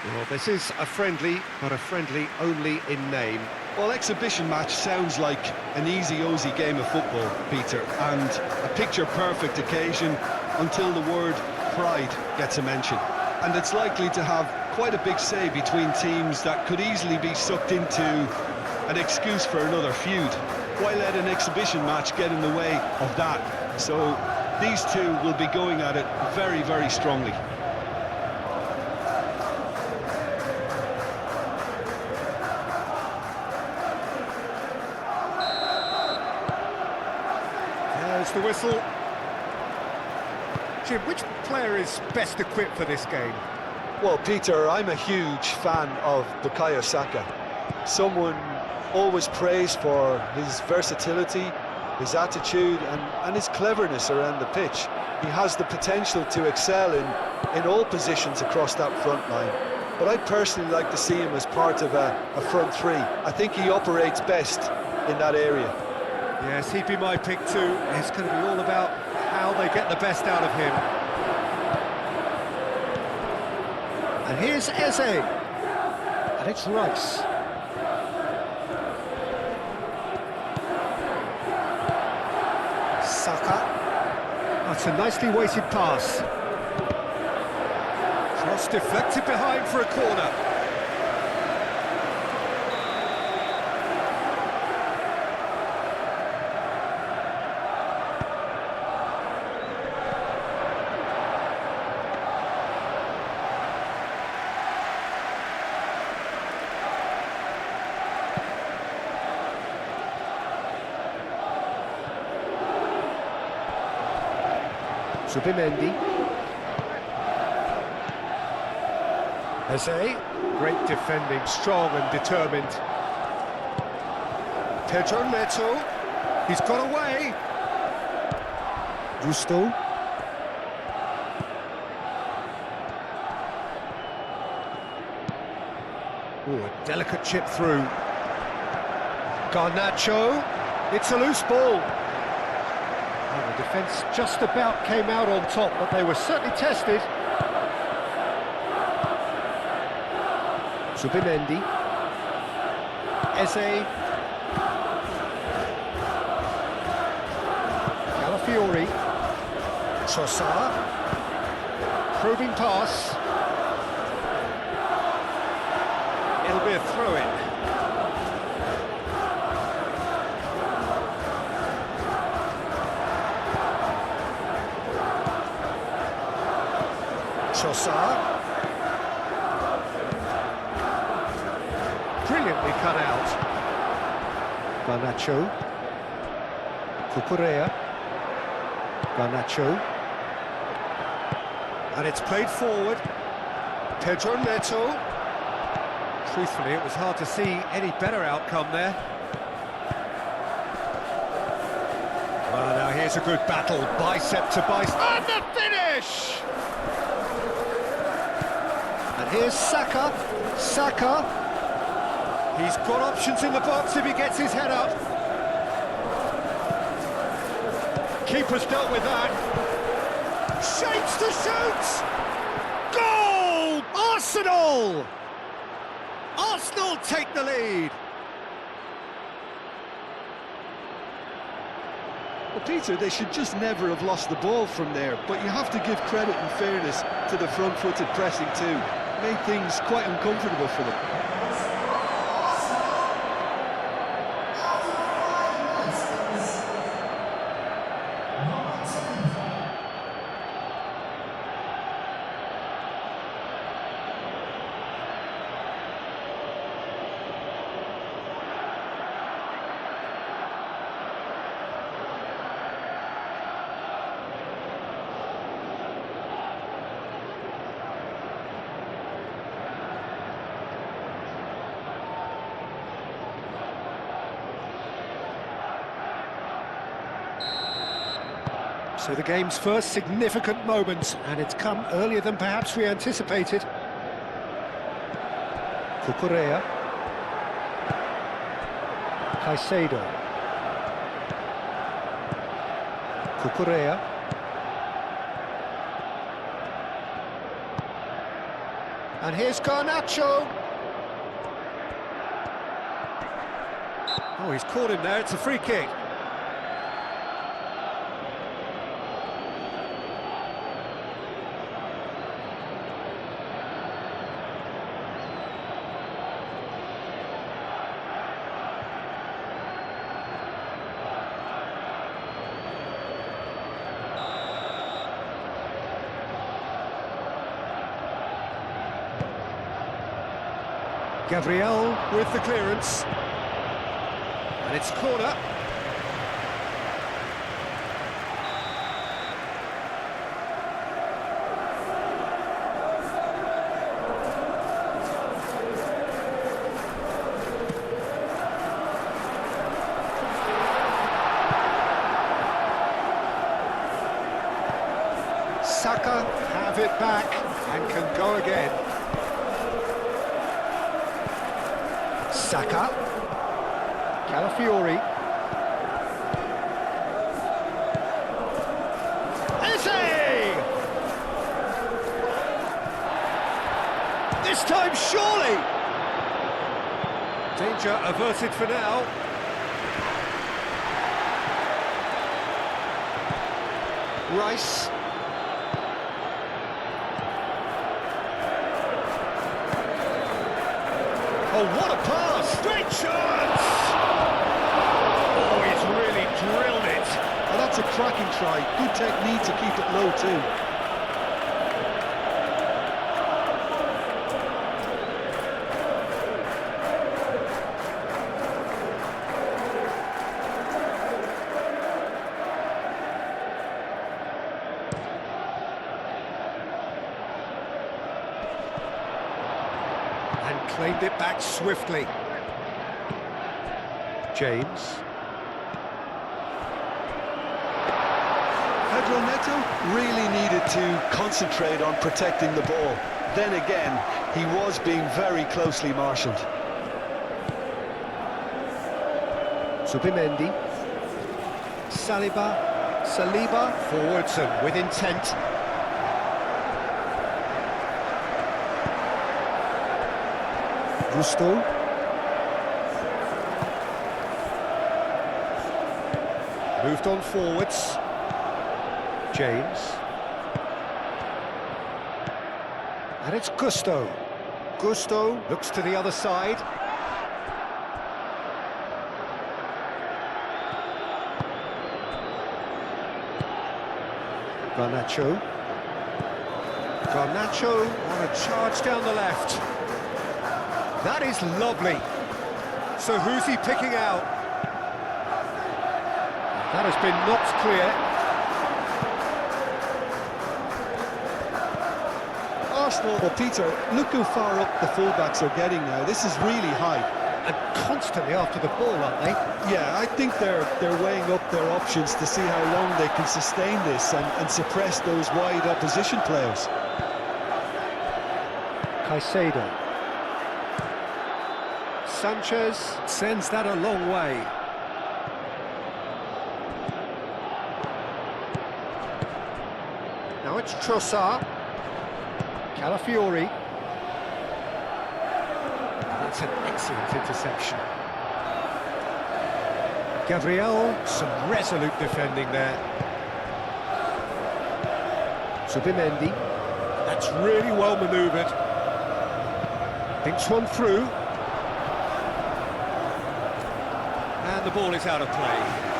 Well, this is a friendly, but a friendly only in name. Well, exhibition match sounds like an easy-ozy game of football, Peter, and a picture-perfect occasion until the word pride gets a mention. And it's likely to have quite a big say between teams that could easily be sucked into an excuse for another feud. Why let an exhibition match get in the way of that? So these two will be going at it very, very strongly. There's the whistle. Jim, which player is best equipped for this game? Well, Peter, I'm a huge fan of Bukayo Saka. Someone always praised for his versatility, his attitude and his cleverness around the pitch. He has the potential to excel in all positions across that front line. But I'd personally like to see him as part of a front three. I think he operates best in that area. Yes, he'd be my pick too. It's going to be all about how they get the best out of him. And here's Eze. And it's Rice. Saka. That's a nicely weighted pass. Cross deflected behind for a corner. Subimendi. Eze, great defending, strong and determined. Pedro Neto, he's got away. Gusto. Oh, a delicate chip through. Garnacho, it's a loose ball. Well, the defence just about came out on top, but they were certainly tested. Subimendi. Eze. Calafiori. Trossard. Probing pass. It'll be a throw-in. Trossard. Brilliantly cut out. Garnacho. Cucurella. Garnacho. And it's played forward. Pedro Neto. Truthfully, it was hard to see any better outcome there. Well, now here's a good battle. Bicep to bicep. And the finish! And here's Saka. Saka. He's got options in the box if he gets his head up. Keeper's dealt with that. Shapes to shoot! Goal! Arsenal! Arsenal take the lead. Well, Peter, they should just never have lost the ball from there, but you have to give credit and fairness to the front-footed pressing too. Made things quite uncomfortable for them. So the game's first significant moment, and it's come earlier than perhaps we anticipated. Cucurella. Caicedo. Cucurella. And here's Garnacho. Oh, he's caught him there, it's a free kick. Gabriel with the clearance. And it's corner. Saka have it back and can go again. Saka, Calafiori, Eze! This time surely! Danger averted for now. Rice. Oh, what a pass! Great chance! Oh, he's really drilled it. Oh, that's a cracking try. Good technique to keep it low too. And claimed it back swiftly. James. Pedro Neto really needed to concentrate on protecting the ball. Then again, he was being very closely marshalled. Subimendi. Saliba forwards and with intent. Gusto. Moved on forwards. James. And it's Gusto. Gusto looks to the other side. Garnacho. Garnacho on a charge down the left. That is lovely. So who's he picking out? That has been knocked clear. Arsenal, well, Peter, look how far up the fullbacks are getting now. This is really high. And constantly after the ball, aren't they? Yeah, I think they're weighing up their options to see how long they can sustain this and suppress those wide opposition players. Caicedo. Sanchez sends that a long way. Now it's Trossard. Calafiori. That's an excellent interception. Gabriel, some resolute defending there. Subimendi. That's really well manoeuvred. Thinks one through. And the ball is out of play.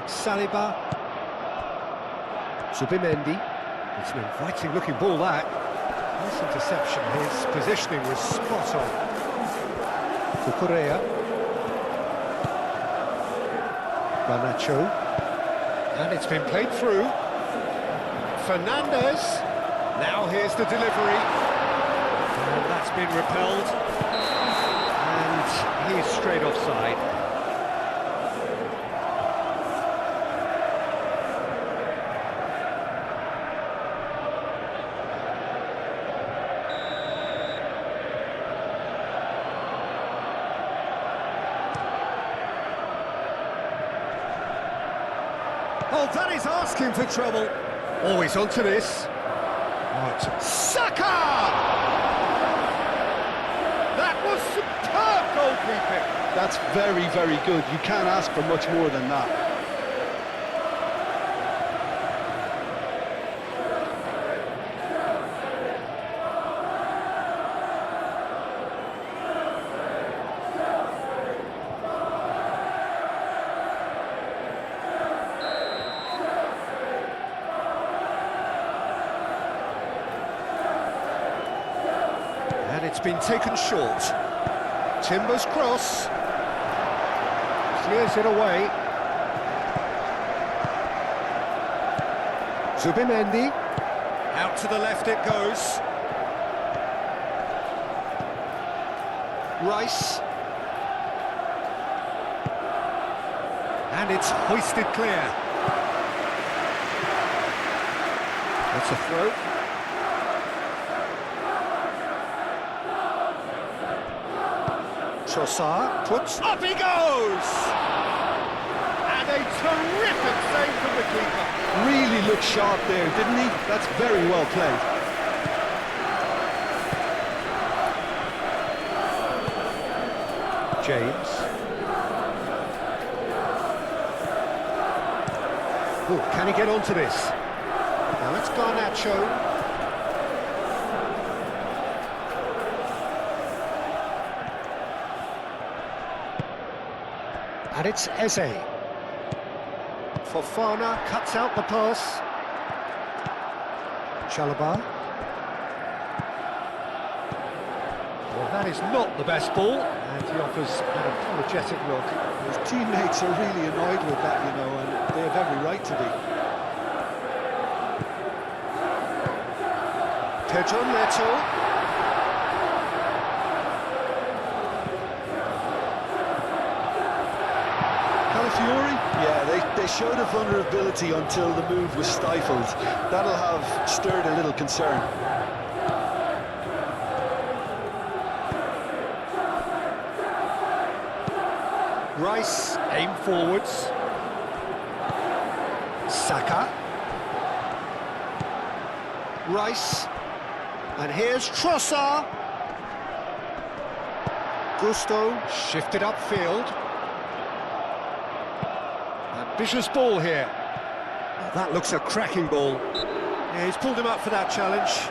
Saliba. Subimendi. It's an inviting looking ball that. Nice interception, his positioning was spot on. To Correa. Garnacho. And it's been played through. Fernandez. Now here's the delivery. And that's been repelled. And he's straight offside. Well, that is asking for trouble. Always onto this. Right. Saka! That was superb goalkeeping. That's very, very good. You can't ask for much more than that. And it's been taken short. Timber's cross. Clears it away. Zubimendi. Out to the left it goes. Rice. And it's hoisted clear. That's a throw. Trossard puts... Up he goes! And a terrific save from the keeper. Really looked sharp there, didn't he? That's very well played. James. Oh, can he get onto this? Now let's Garnacho. And it's Eze. Fofana cuts out the pass. Chalobah. Well, that is not the best ball, and he offers an apologetic look. His teammates are really annoyed with that, you know, and they have every right to be. Pedro Neto. Fury? Yeah, they showed a vulnerability until the move was stifled. That'll have stirred a little concern. Rice, aim forwards. Saka. Rice. And here's Trossard. Gusto shifted upfield. Ambitious ball here. Oh, that looks a cracking ball. Yeah, he's pulled him up for that challenge.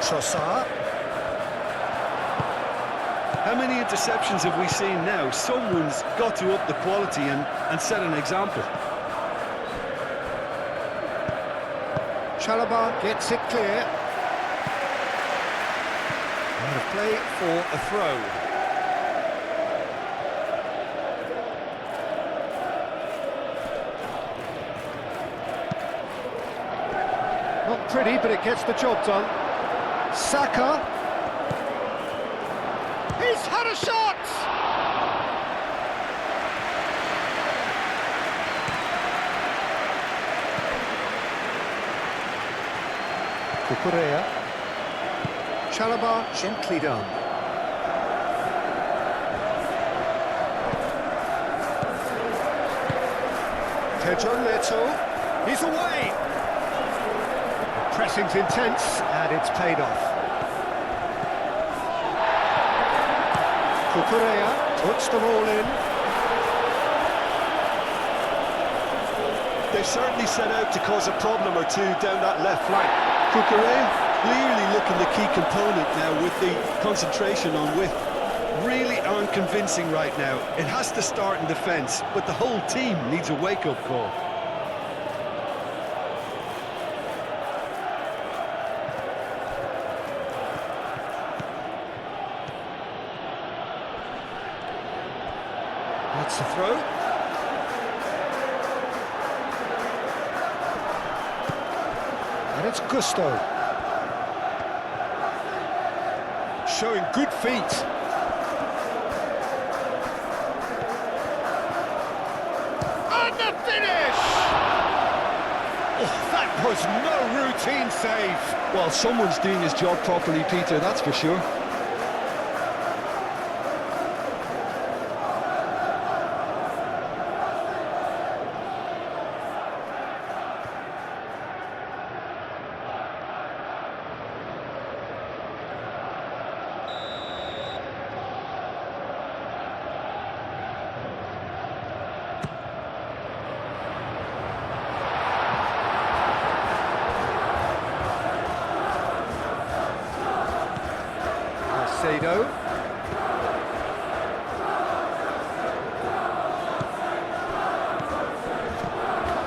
Trossard. How many interceptions have we seen now? Someone's got to up the quality and set an example. Chalobah gets it clear. And a play for a throw. Not pretty, but it gets the job done. Saka. He's had a shot! Cucurella. Chalobah gently done. Pedro Neto. He's away! Pressing's intense, and it's paid off. Cucurella puts them all in. They certainly set out to cause a problem or two down that left flank. Cucurella clearly looking the key component now with the concentration on width. Really aren't convincing right now. It has to start in defence, but the whole team needs a wake-up call. That's the throw. It's Gusto. Showing good feet. And the finish! Oh, that was no routine save. Well, someone's doing his job properly, Peter, that's for sure. Sado.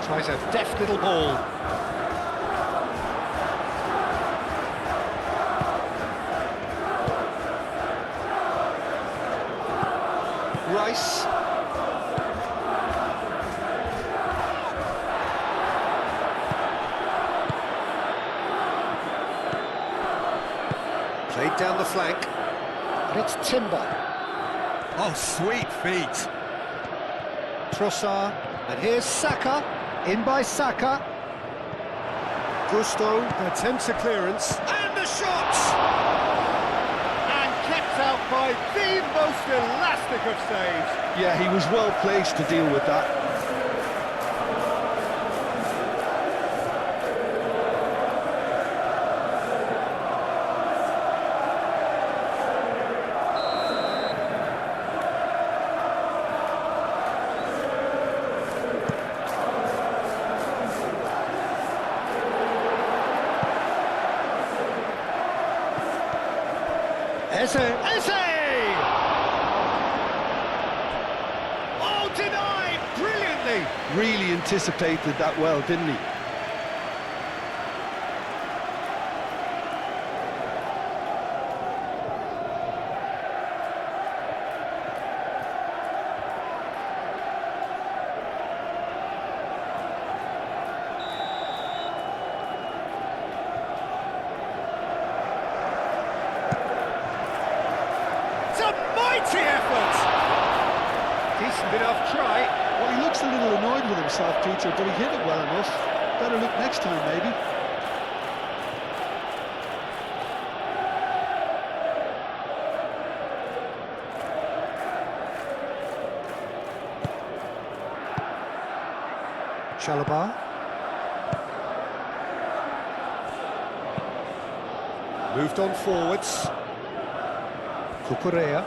Tries a deft little ball. Rice. Played down the flank. And it's Timber. Oh, sweet feet. Trossard. And here's Saka. In by Saka. Gusto attempts a clearance. And the shot! And kept out by the most elastic of saves. Yeah, he was well placed to deal with that. Eze! Oh, denied brilliantly! Really anticipated that well, didn't he? Mighty effort! Decent enough try. Well, he looks a little annoyed with himself, Peter, but he hit it well enough. Better look next time, maybe. Chalobah. Moved on forwards. Cucurella.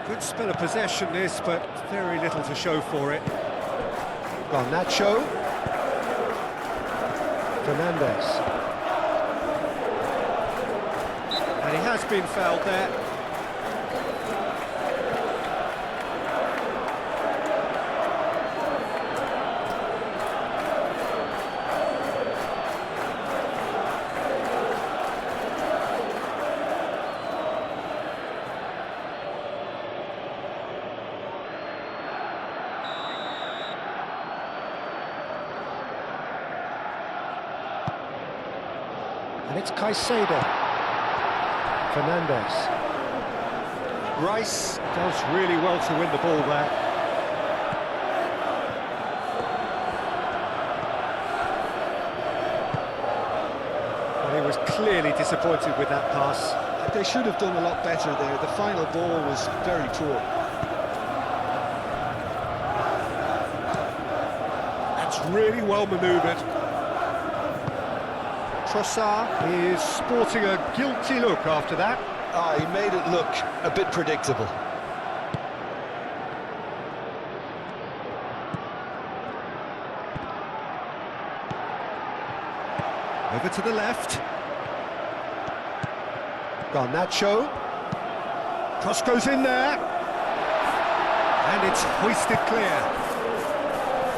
Good spell of possession this, but very little to show for it. Garnacho. Fernandez. And he has been fouled there. And it's Caicedo. Fernandez. Rice does really well to win the ball there. Well, he was clearly disappointed with that pass. They should have done a lot better there. The final ball was very poor. That's really well manoeuvred. Trossard is sporting a guilty look after that. He made it look a bit predictable. Over to the left. Garnacho. Cross goes in there. And it's hoisted clear.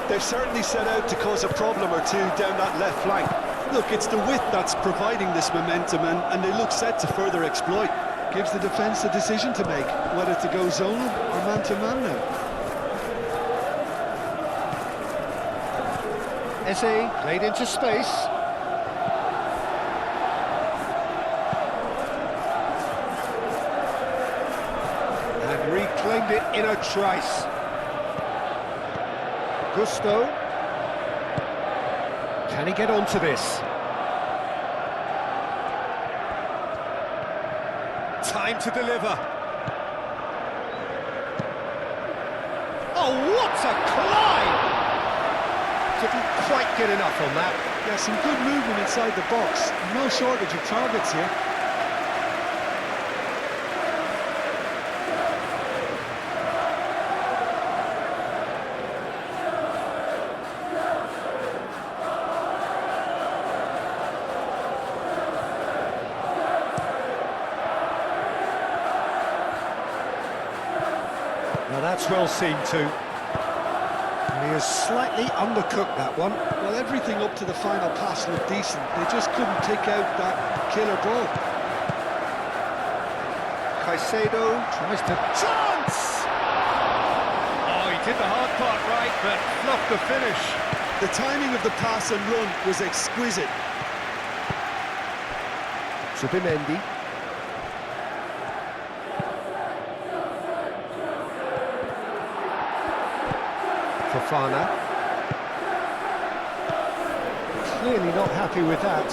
They've certainly set out to cause a problem or two down that left flank. Look, it's the width that's providing this momentum, and they look set to further exploit. Gives the defence a decision to make, whether to go zonal or man-to-man now. Eze played into space. turned it in a trice. Gusto. Can he get onto this? Time to deliver. Oh, what a climb! Didn't quite get enough on that. Yeah, some good movement inside the box. No shortage of targets here. Now that's well seen too. And he has slightly undercooked that one. Well, everything up to the final pass looked decent. They just couldn't take out that killer ball. Caicedo tries to... Chance! Oh, he did the hard part right, but fluffed the finish. The timing of the pass and run was exquisite. Zubimendi. Fofana. Clearly not happy with that.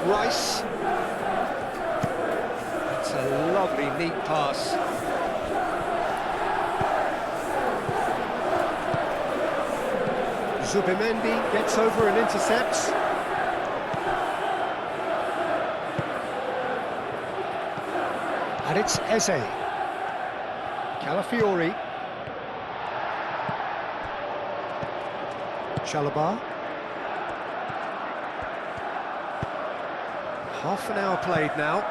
Rice. It's a lovely, neat pass. Zubimendi gets over and intercepts. And it's Eze. Calafiori. Chalobah. Half an hour played now.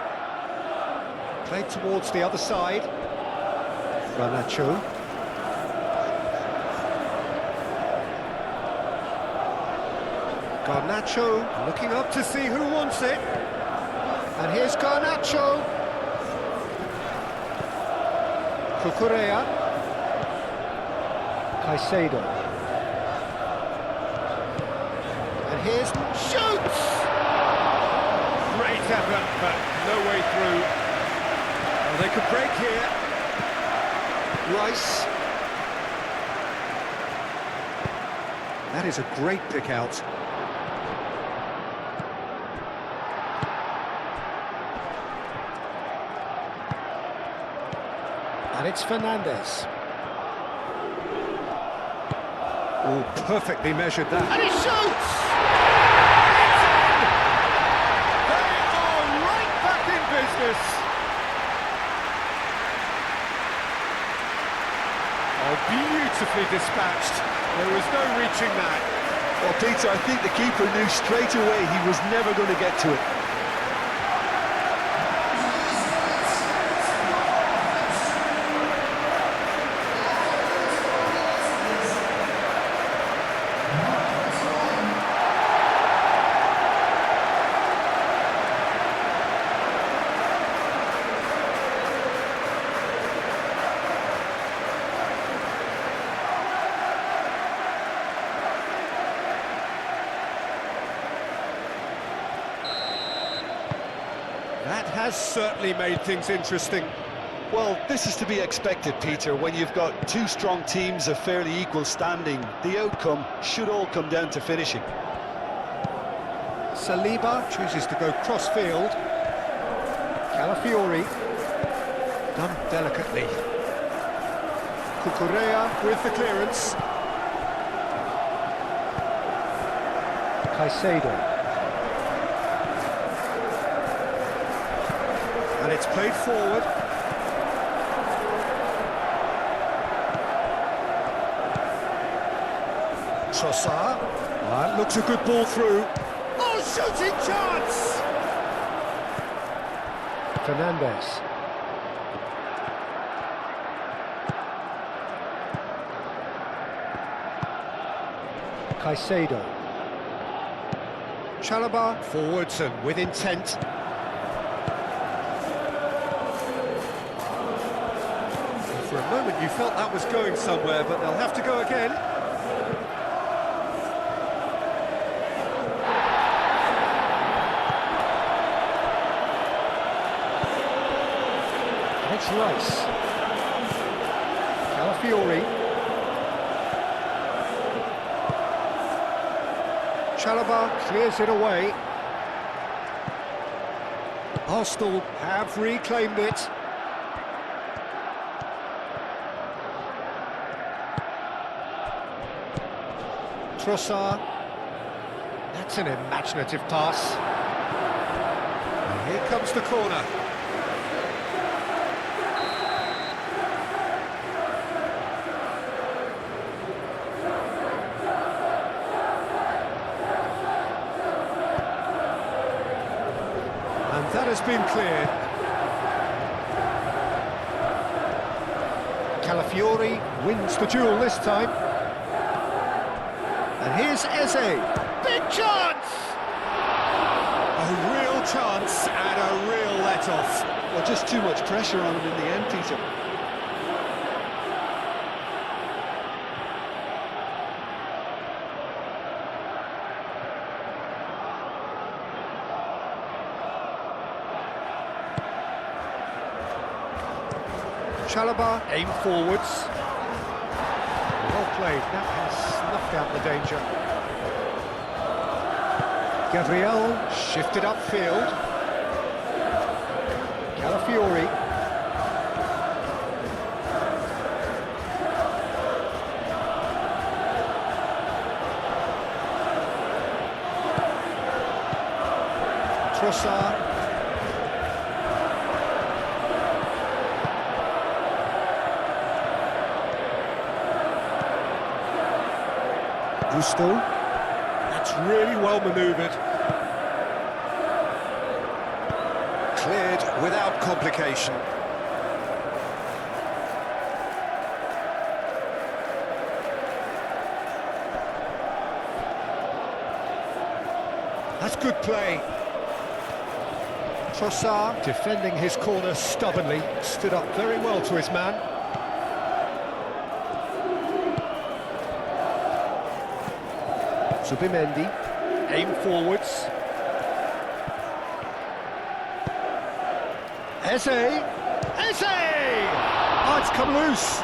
Played towards the other side. Garnacho. Garnacho looking up to see who wants it. And here's Garnacho. Cucurella. Caicedo. And here's... shoots! Great effort, but no way through. Well, they could break here. Rice. That is a great pick out. And it's Fernandez. Oh, perfectly measured that. And he shoots! It's in! They are right back in business. Oh, beautifully dispatched. There was no reaching that. Well, Peter, I think the keeper knew straight away he was never going to get to it. That has certainly made things interesting. Well, this is to be expected, Peter. When you've got two strong teams of fairly equal standing, the outcome should all come down to finishing. Saliba chooses to go cross-field. Calafiori, done delicately. Cucurella with the clearance. Caicedo. And it's played forward. Trossard. That looks a good ball through. Oh, shooting chance! Fernandez. Caicedo. Chalobah forwards and with intent. For a moment you felt that was going somewhere, but they'll have to go again. It's Rice. Calafiori. Chalobah clears it away. Arsenal have reclaimed it. Trossard. That's an imaginative pass. And here comes the corner. And that has been cleared. Calafiori wins the duel this time. And here's Eze. Big chance! A real chance and a real let-off. Well, just too much pressure on him in the end, Peter. Chalobah aim forwards. Well played, that has snuffed out the danger. Gabriel shifted upfield. Calafiori. Trossard. Gusto. That's really well manoeuvred. Cleared without complication. That's good play. Trossard defending his corner stubbornly, stood up very well to his man. Zubimendi, aim forwards. Eze! Eze! Oh, it's come loose.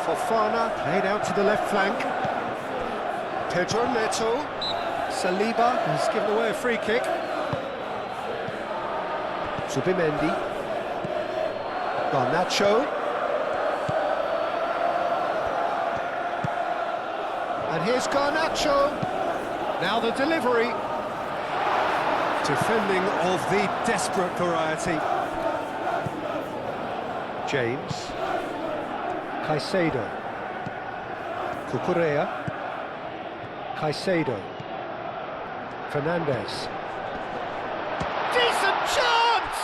Fofana played out to the left flank. Pedro Neto. Saliba has given away a free kick. Zubimendi. Garnacho. And here's Garnacho. Now the delivery. Defending of the desperate variety. James. Caicedo. Cucurella. Caicedo. Fernandez. Decent chance!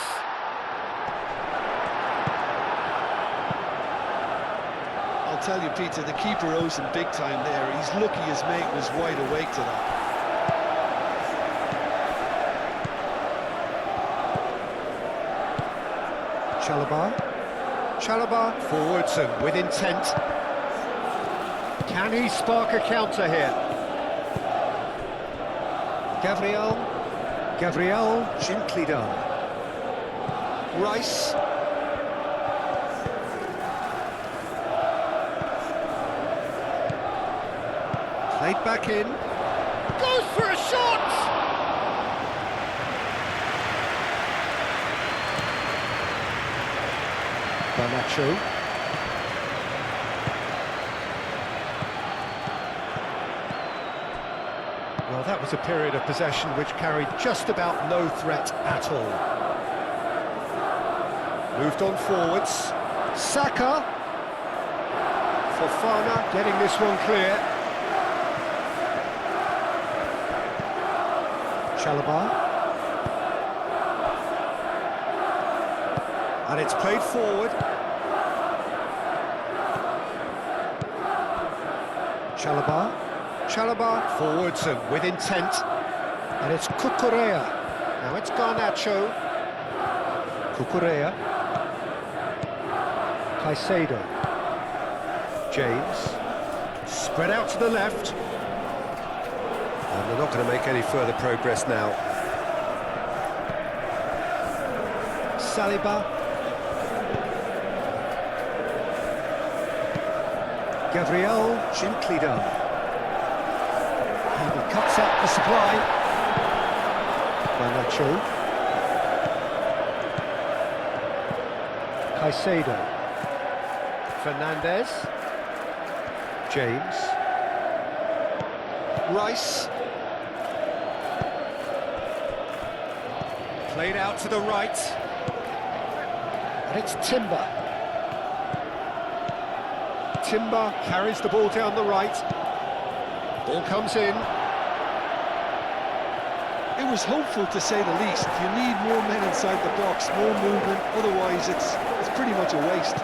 I'll tell you, Peter, the keeper owes him big time there. He's lucky his mate was wide awake to that. Chalobah forwards and with intent. Can he spark a counter here? Gabriel, gently done. Rice. Played back in. Goes for a shot! Garnacho. Well, that was a period of possession which carried just about no threat at all. Moved on forwards. Saka. Fofana getting this one clear. Chalobah. And it's played forward. Chalobah forwards and with intent. And it's Cucurella. Now it's Garnacho. Cucurella. Caicedo. James. Spread out to the left. And they're not going to make any further progress now. Saliba. Gabriel, gently done. And he cuts up the supply. Garnacho. Caicedo. Fernandez. James. Rice. Played out to the right. And it's Timber. Timber carries the ball down the right. Ball comes in. It was hopeful, to say the least. You need more men inside the box, more movement, otherwise it's pretty much a waste.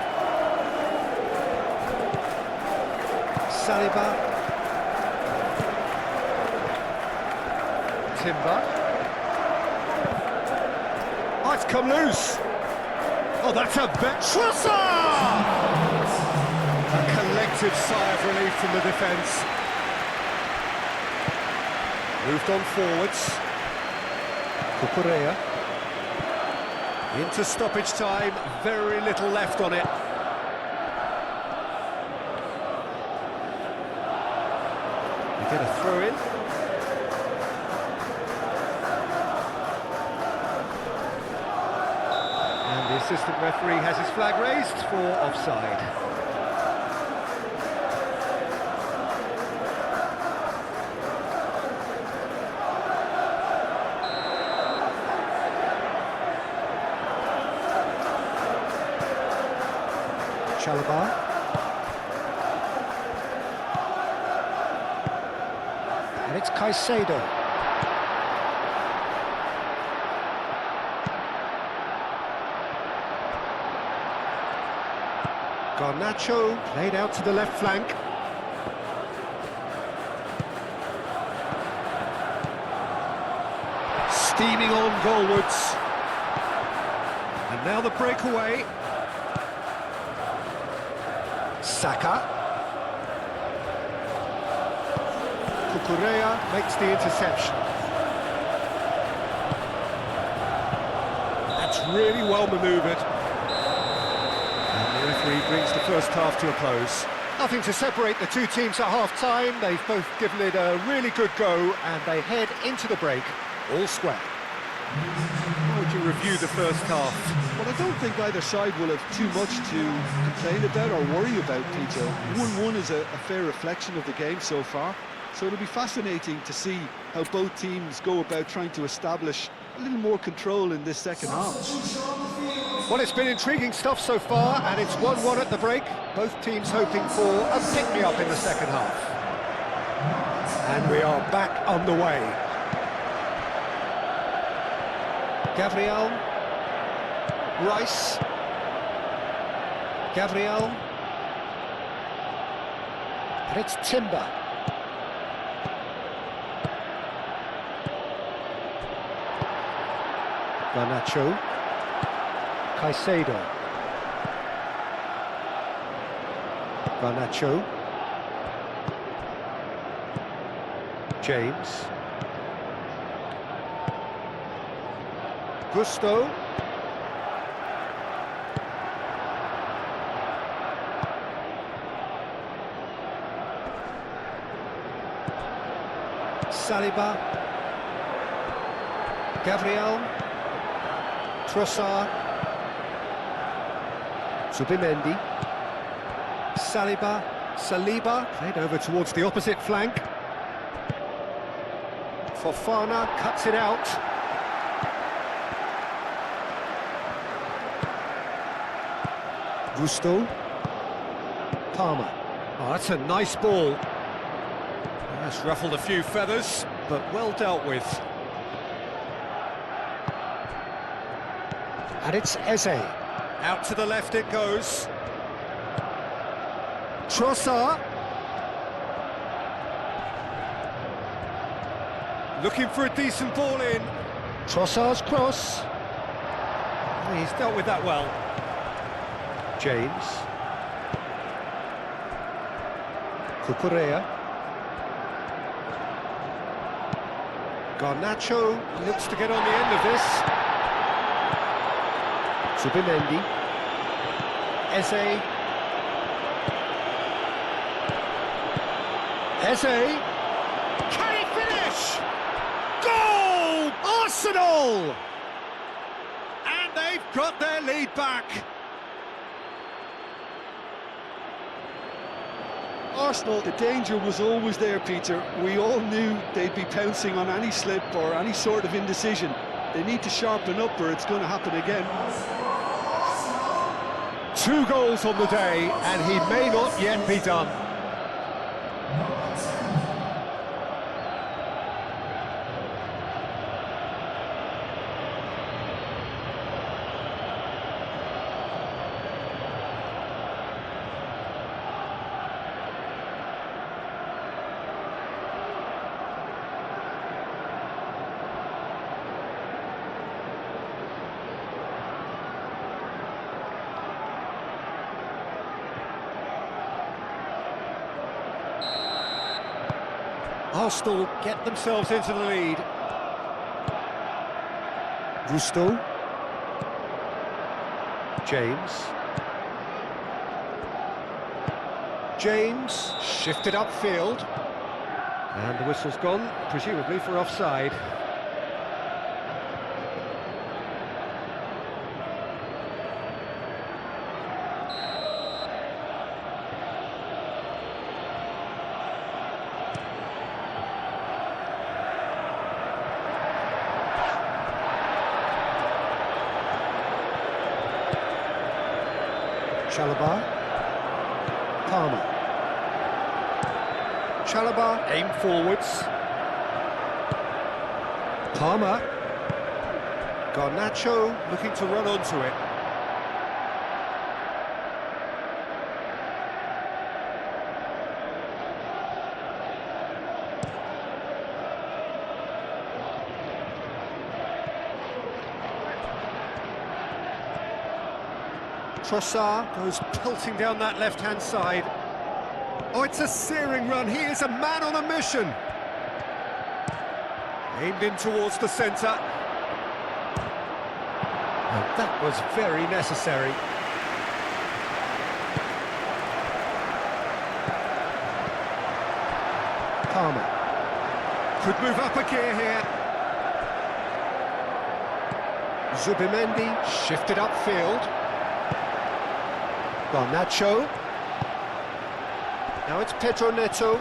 Saliba. Timber. Oh, it's come loose. Oh, that's a bet. Trossard! A collective sigh of relief from the defence. Moved on forwards. Cucurella. Into stoppage time, very little left on it. We get a throw in. And the assistant referee has his flag raised for offside. Chalobah. And it's Caicedo. Garnacho played out to the left flank. Steaming on goalwards. And now the breakaway. Saka. Cucurella makes the interception. That's really well manoeuvred. And the referee brings the first half to a close. Nothing to separate the two teams at half-time. They've both given it a really good go, and they head into the break all square. How would you review the first half? Well, I don't think either side will have too much to complain about or worry about, Peter. 1-1 is a fair reflection of the game so far, so it'll be fascinating to see how both teams go about trying to establish a little more control in this second half. Well, it's been intriguing stuff so far, and it's 1-1 at the break. Both teams hoping for a pick-me-up in the second half. And we are back underway. Gabriel. Rice. Gabriel. And it's Timber. Garnacho. Caicedo. Garnacho. James. Gusto. Saliba. Gabriel. Trossard. Zubimendi. Saliba played over towards the opposite flank. Fofana cuts it out. Gusto. Palmer. Oh, that's a nice ball. That's ruffled a few feathers, but well dealt with. And it's Eze. Out to the left it goes. Trossard. Looking for a decent ball in. Trossard's cross. He's dealt with that well. James. Cucurella. Garnacho looks to get on the end of this. Zubimendi. Eze. Eze. Can he finish? Goal! Arsenal! And they've got their lead back. Arsenal, the danger was always there, Peter. We all knew they'd be pouncing on any slip or any sort of indecision. They need to sharpen up or it's going to happen again. 2 goals on the day, and he may not yet be done. Arsenal get themselves into the lead. Gusto. James. James shifted upfield. And the whistle's gone, presumably for offside. Chalobah. Palmer. Chalobah, aim forwards. Palmer. Garnacho looking to run onto it. Trossard goes pelting down that left-hand side. Oh, it's a searing run. He is a man on a mission. Aimed in towards the centre. Oh, that was very necessary. Palmer. Could move up a gear here. Zubimendi shifted upfield. Garnacho. Now it's Pedro Neto.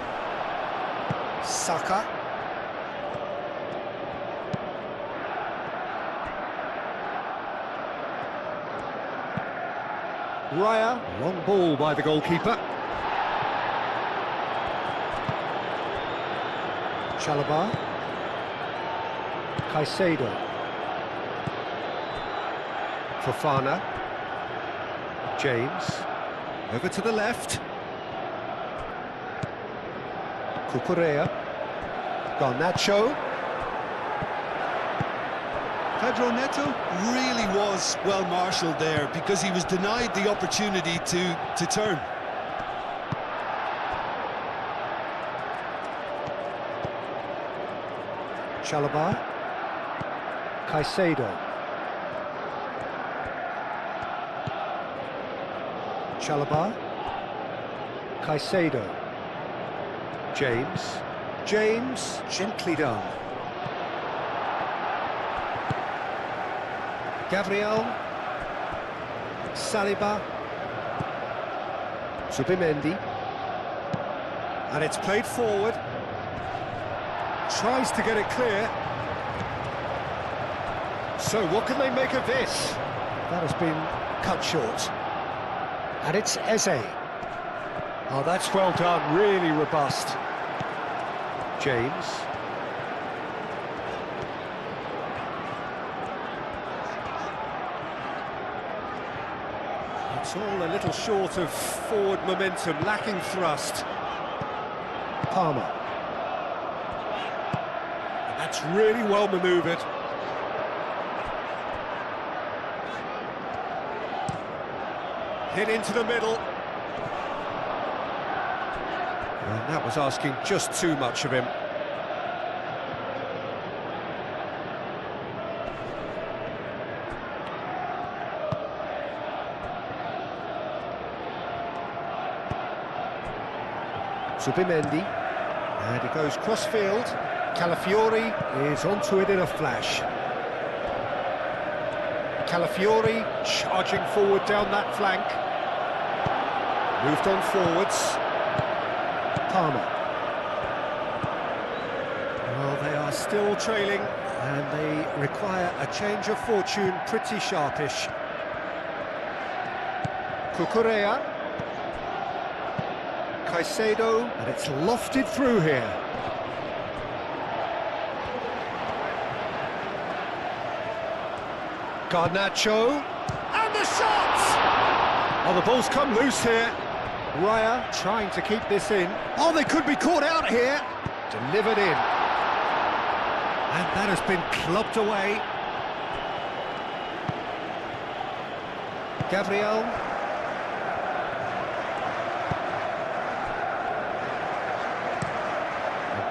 Saka. Raya. Long ball by the goalkeeper. Chalobah. Caicedo. Fofana. James, over to the left. Cucurella. Garnacho. Pedro Neto really was well marshalled there because he was denied the opportunity to turn. Chalobah. Caicedo. Chalobah. Caicedo. James. James, gently done. Gabriel. Saliba. Zubimendi. And it's played forward. Tries to get it clear. So what can they make of this? That has been cut short. And it's Eze. Oh, that's well done, really robust. James. It's all a little short of forward momentum, lacking thrust. Palmer. And that's really well manoeuvred. Hit into the middle. And that was asking just too much of him. Zubimendi, and it goes cross-field. Calafiori is onto it in a flash. Calafiori charging forward down that flank. Moved on forwards. Palmer. Well, they are still trailing, and they require a change of fortune pretty sharpish. Cucurella. Caicedo, and it's lofted through here. Garnacho, and the shot! Oh, the ball's come loose here. Raya trying to keep this in. Oh, they could be caught out here. Delivered in. And that has been clubbed away. Gabriel.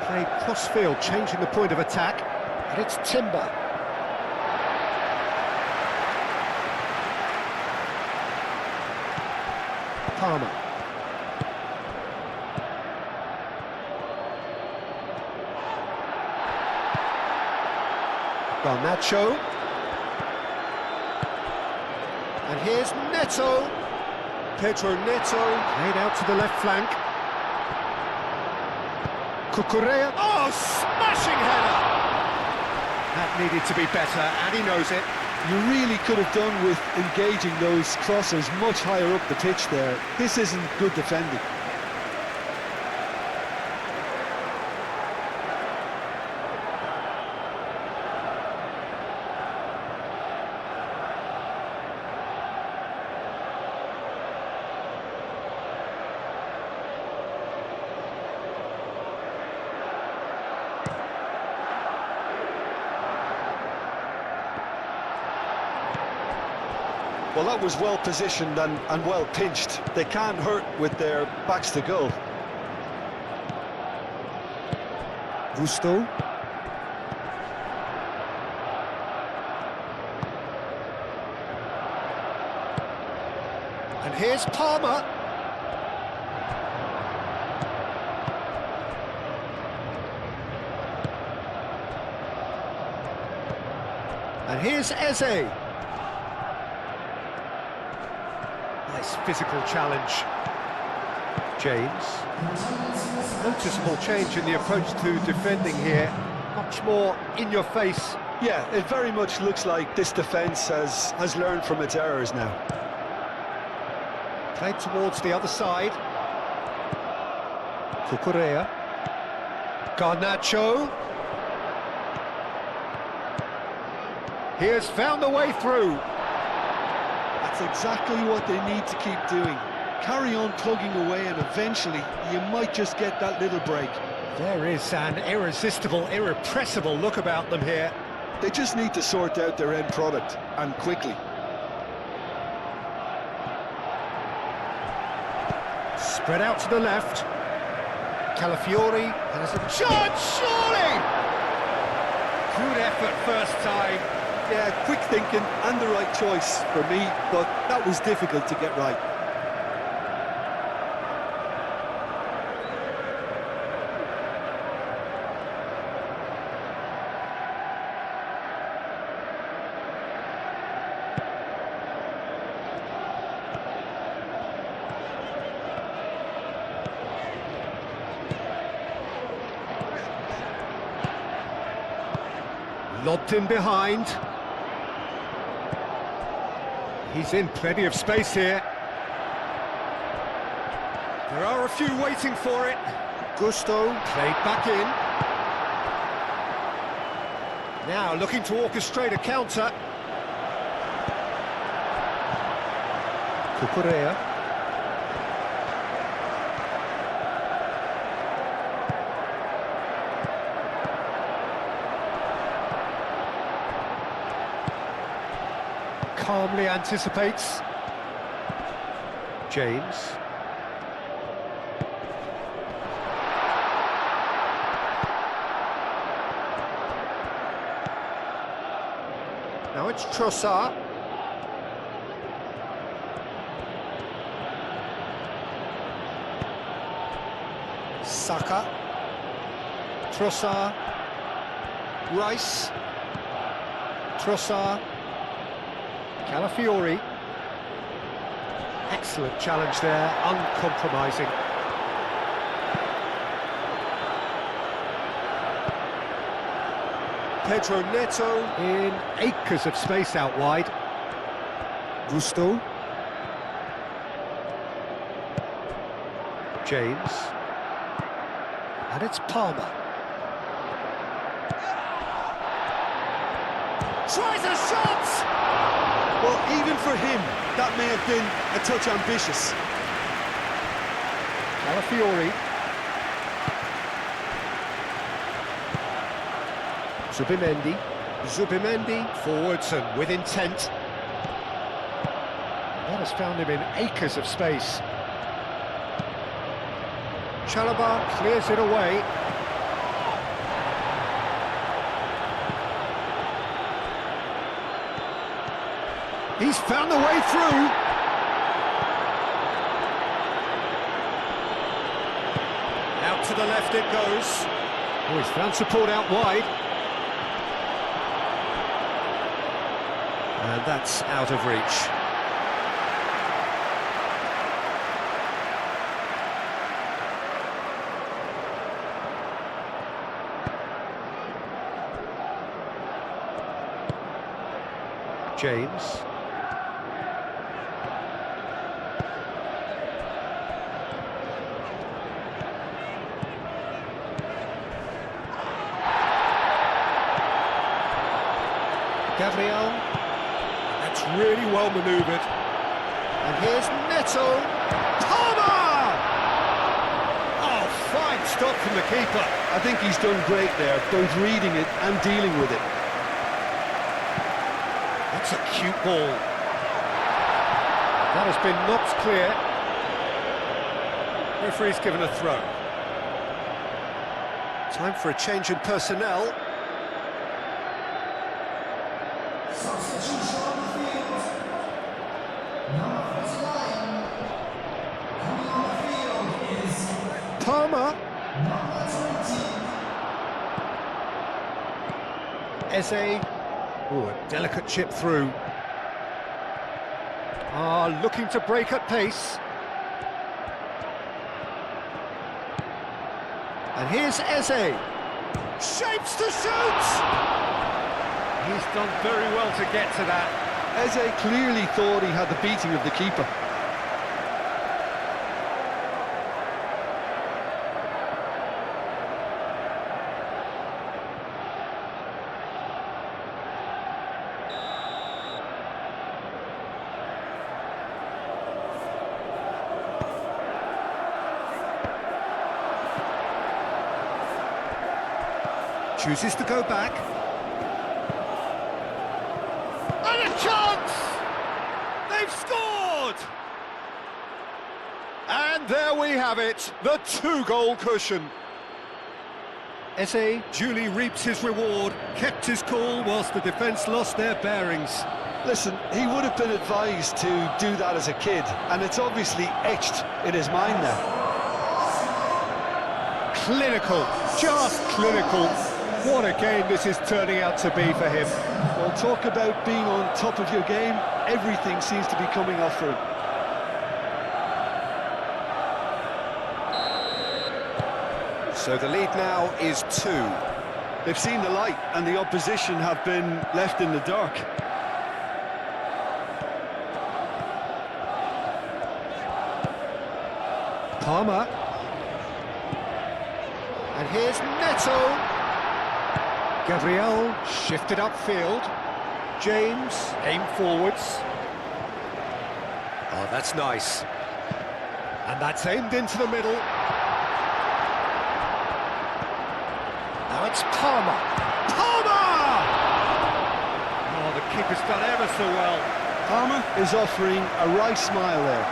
Played cross-field, changing the point of attack, and it's Timber. Palmer. Garnacho. And here's Neto. Pedro Neto, played out to the left flank. Cucurella, oh, smashing header! That needed to be better, and he knows it. You really could have done with engaging those crosses much higher up the pitch there. This isn't good defending. Well, that was well positioned and well pinched. They can't hurt with their backs to goal. Gusto. And here's Palmer. And here's Eze. Nice physical challenge. James. Noticeable change in the approach to defending here. Much more in your face. Yeah, it very much looks like this defence has learned from its errors now. Played towards the other side. Cucurella. Garnacho. He has found the way through. That's exactly what they need to keep doing. Carry on plugging away, and eventually you might just get that little break. There is an irresistible, irrepressible look about them here. They just need to sort out their end product, and quickly. Spread out to the left. Calafiori has a chance, surely! Good effort first time. Yeah, quick thinking and the right choice for me, but that was difficult to get right. Lobbed in behind. He's in plenty of space here. There are a few waiting for it. Gusto played back in. Now looking to orchestrate a counter. Cucurella. Calmly anticipates. James. Now it's Trossard. Saka. Trossard. Rice. Trossard. Calafiori. Excellent challenge there, uncompromising. Pedro Neto in acres of space out wide. Gusto. James. And it's Palmer. Tries a shot! Well, even for him, that may have been a touch ambitious. Calafiori. Zubimendi forwards and with intent. That has found him in acres of space. Chalobah clears it away. He's found the way through. Out to the left it goes. Oh, he's found support out wide. And that's out of reach. James. Gabriel. That's really well manoeuvred. And here's Neto. Palmer! Oh, fine stop from the keeper. I think he's done great there, both reading it and dealing with it. That's a cute ball. That has been knocked clear. Referee's given a throw. Time for a change in personnel. Substitution on the field. Number 49. Coming on the field is Palmer. number 20. Eze. Oh, a delicate chip through. Looking to break at pace. And here's Eze. Shapes to shoot! He's done very well to get to that. Eze clearly thought he had the beating of the keeper. Chooses to go back. And a chance! They've scored! And there we have it, the two-goal cushion. Eze duly reaps his reward, kept his cool whilst the defence lost their bearings. Listen, he would have been advised to do that as a kid, and it's obviously etched in his mind now. Clinical, just clinical. What a game this is turning out to be for him. Well, talk about being on top of your game. Everything seems to be coming off for him. So the lead now is 2. They've seen the light, and the opposition have been left in the dark. Palmer. And here's Neto. Gabriel shifted upfield. James aimed forwards. Oh, that's nice. And that's aimed into the middle. Now it's Palmer. Palmer! Oh, the keeper's done ever so well. Palmer is offering a right smile there.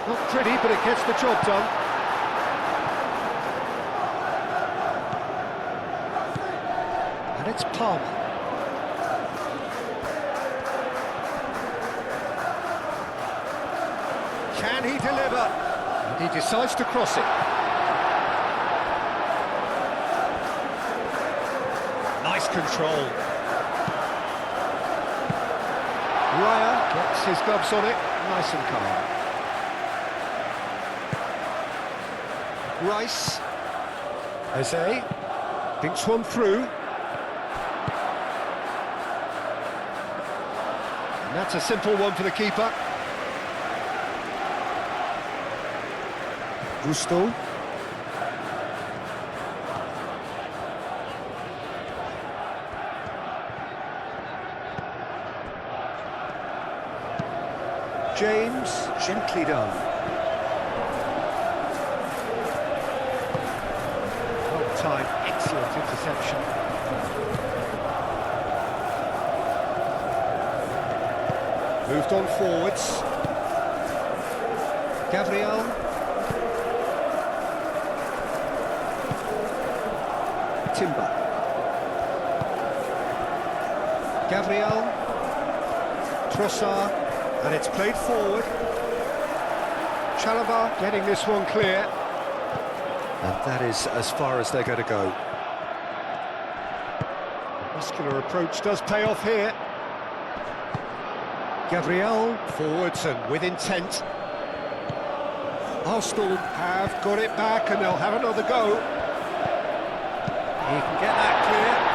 Not pretty, but it gets the job done. And it's Palmer. Can he deliver? And he decides to cross it. Nice control. Raya gets his gloves on it, nice and calm. Rice. Eze. Thinks one through. And that's a simple one for the keeper. Gusto. James, gently done. Well timed, excellent interception. Moved on forwards. Gabriel. Timber. Gabriel. Trossard. And it's played forward. Chalobah getting this one clear. And that is as far as they're going to go. Muscular approach does pay off here. Gabriel forwards and with intent. Arsenal have got it back and they'll have another go. He can get that clear.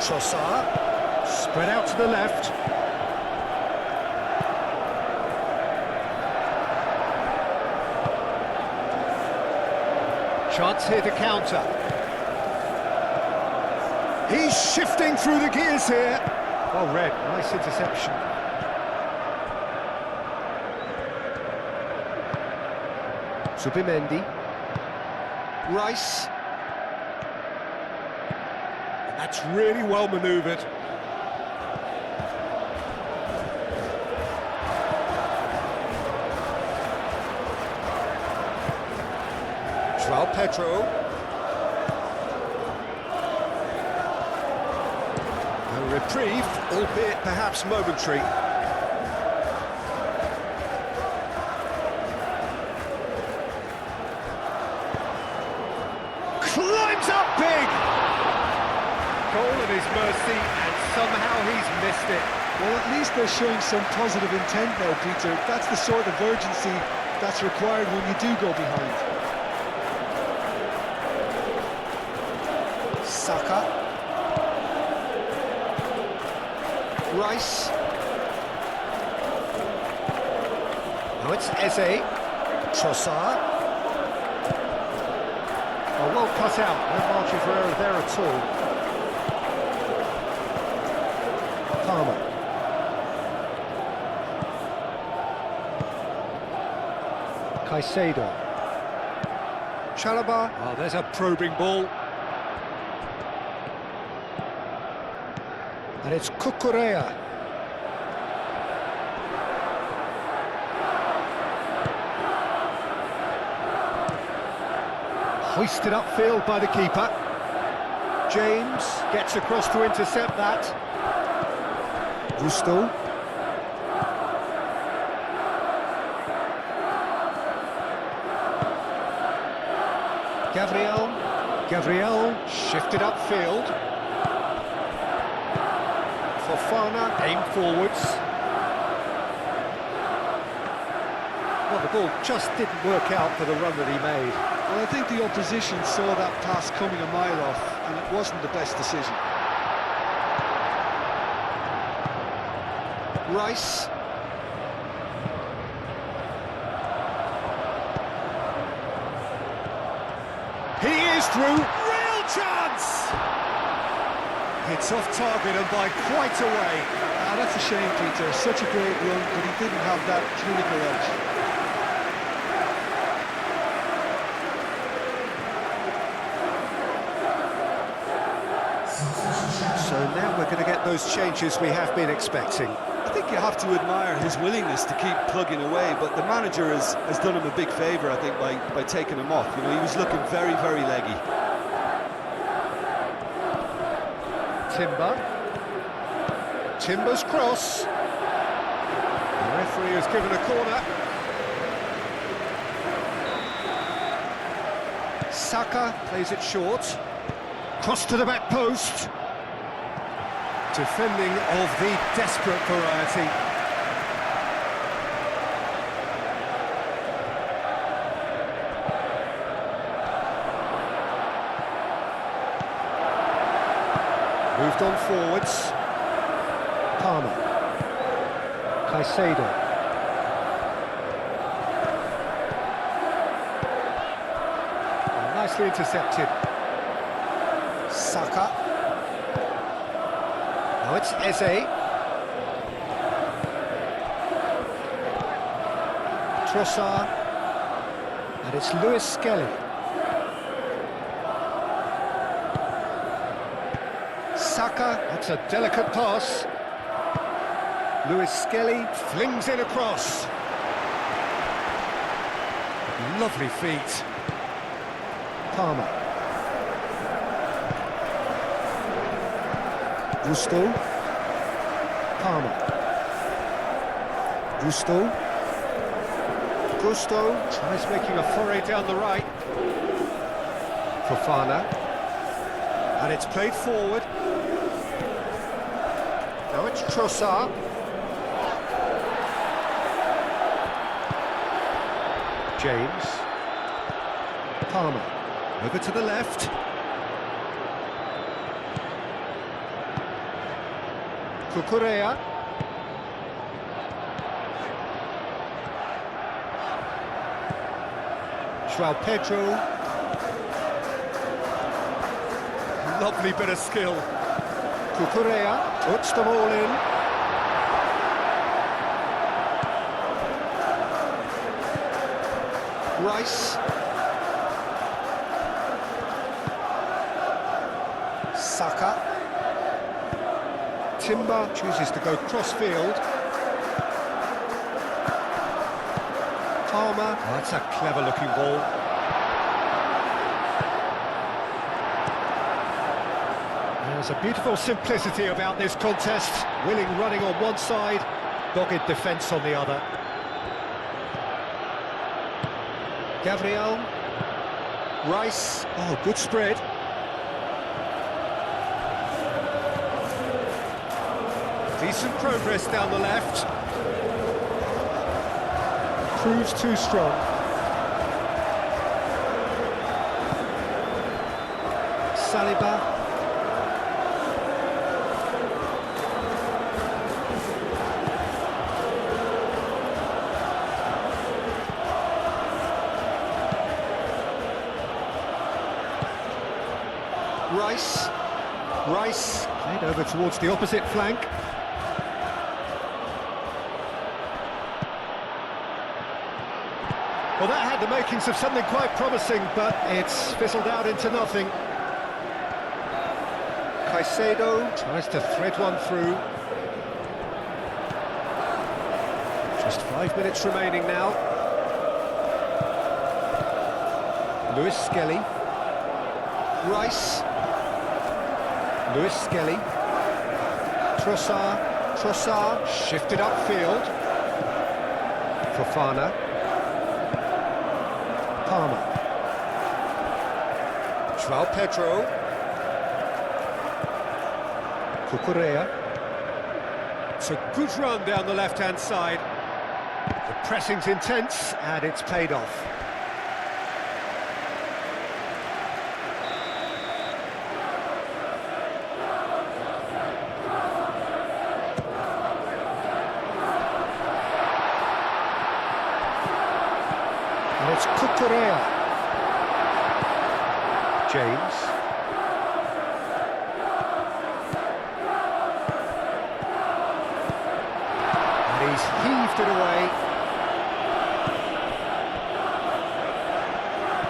Trossard, spread out to the left. Chance here to counter. He's shifting through the gears here. Well read, nice interception. Subimendi. Rice. That's really well manoeuvred. João Pedro. A reprieve, albeit perhaps momentary. Climbs up big! Goal at his mercy, and somehow he's missed it. Well, at least they're showing some positive intent now, Peter. That's the sort of urgency that's required when you do go behind. Saka. Rice. Now it's Eze. Trossard. Oh, well cut out. No margin for error there at all. Palmer. Caicedo. Chalobah. Oh, there's a probing ball. And it's Cucurella. Hoisted upfield by the keeper. James gets across to intercept that. Gusto. Gabriel shifted upfield. Fofana aimed forwards. Well, the ball just didn't work out for the run that he made. Well, I think the opposition saw that pass coming a mile off, and it wasn't the best decision. Rice. He is through. Real chance! It's off target and by quite a way. Ah, that's a shame, Peter. Such a great run, but he didn't have that clinical edge. Substitution So now we're going to get those changes we have been expecting. I think you have to admire his willingness to keep plugging away, but the manager has done him a big favour, I think, by taking him off. You know, he was looking very, very leggy. Timber's cross. The referee has given a corner. Saka plays it short. Cross to the back post. Defending of the desperate variety. Moved on forwards. Palmer. Caicedo. Nicely intercepted. Saka. Now it's Eze. Trossard. And it's Lewis Skelly. Saka, that's a delicate pass. Lewis Skelly flings it across. Lovely feet. Palmer. Gusto. Palmer. Gusto. Gusto tries making a foray down the right. Fofana. And it's played forward. Now it's Trossard. James. Palmer. Over to the left. Cucurella. João Pedro. Lovely bit of skill. Cucurella puts them all in. Rice. Saka. Timber chooses to go cross-field. Palmer. Oh, that's a clever-looking ball. There's a beautiful simplicity about this contest. Willing running on one side, dogged defence on the other. Gabriel. Rice. Oh, good spread. Decent progress down the left. Proves too strong. Saliba. Rice played over towards the opposite flank. Well, that had the makings of something quite promising, but it's fizzled out into nothing. Caicedo tries to thread one through. Just 5 minutes remaining now. Lewis Skelly. Rice. Lewis Skelly. Trossard shifted upfield. Fofana. Palmer. João Pedro. Cucurella. It's a good run down the left-hand side. The pressing's intense and it's paid off. And it's Cucurella. James. And he's heaved it away.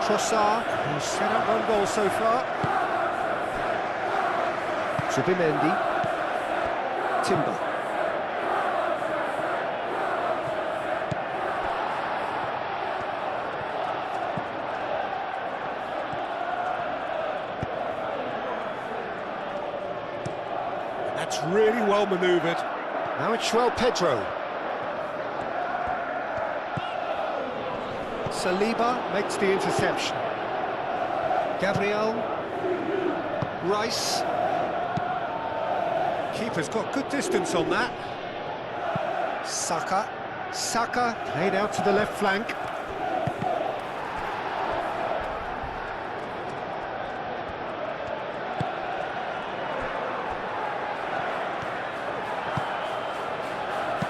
Trossard, who's set up one goal so far. Zubimendi. Timber. That's really well manoeuvred. Now it's João Pedro. Saliba makes the interception. Gabriel. Rice. Keeper's got good distance on that. Saka. Saka played out to the left flank.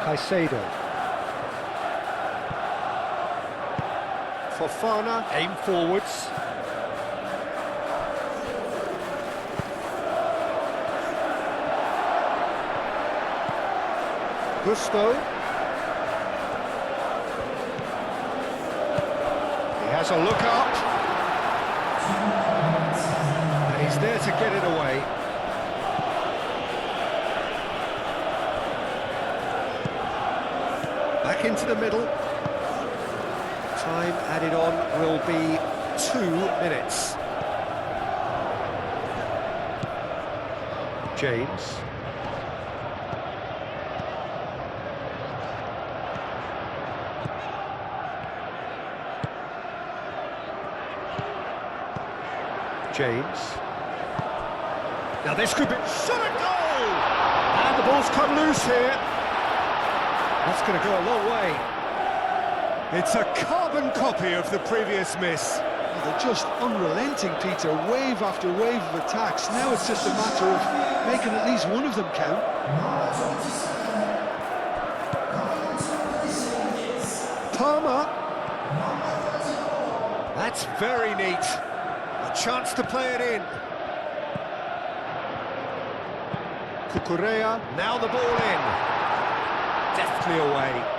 Caicedo. Fofana, aim forwards. Gusto. He has a look up. And he's there to get it away. Back into the middle. Time added on will be 2 minutes. James. James. Now this could be... Shot at goal! And the ball's come loose here. That's going to go a long way. It's a carbon copy of the previous miss. Oh, they're just unrelenting, Peter. Wave after wave of attacks. Now it's just a matter of making at least one of them count. Palmer. That's very neat. A chance to play it in. Cucurella. Now the ball in. Deftly away.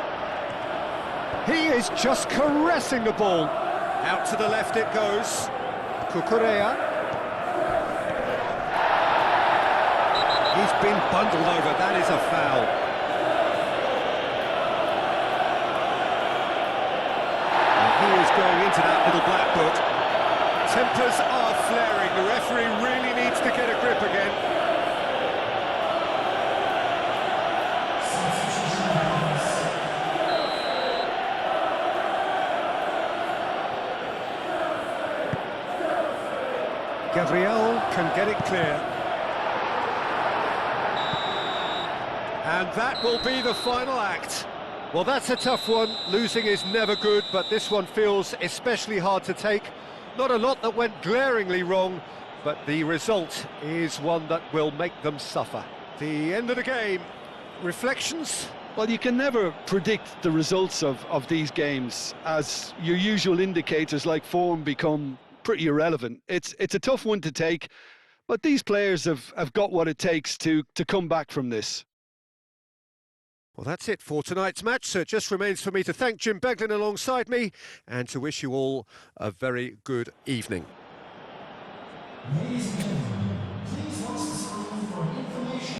He is just caressing the ball. Out to the left it goes. Cucurella. He's been bundled over. That is a foul. And he is going into that little black book. Tempers are flaring. The referee really needs to get a grip again. Gabriel can get it clear. And that will be the final act. Well, that's a tough one. Losing is never good, but this one feels especially hard to take. Not a lot that went glaringly wrong, but the result is one that will make them suffer. The end of the game. Reflections? Well, you can never predict the results of these games, as your usual indicators like form become pretty irrelevant. It's a tough one to take, but these players have got what it takes to come back from this. Well, that's it for tonight's match, so it just remains for me to thank Jim Beglin alongside me and to wish you all a very good evening. Ladies and gentlemen.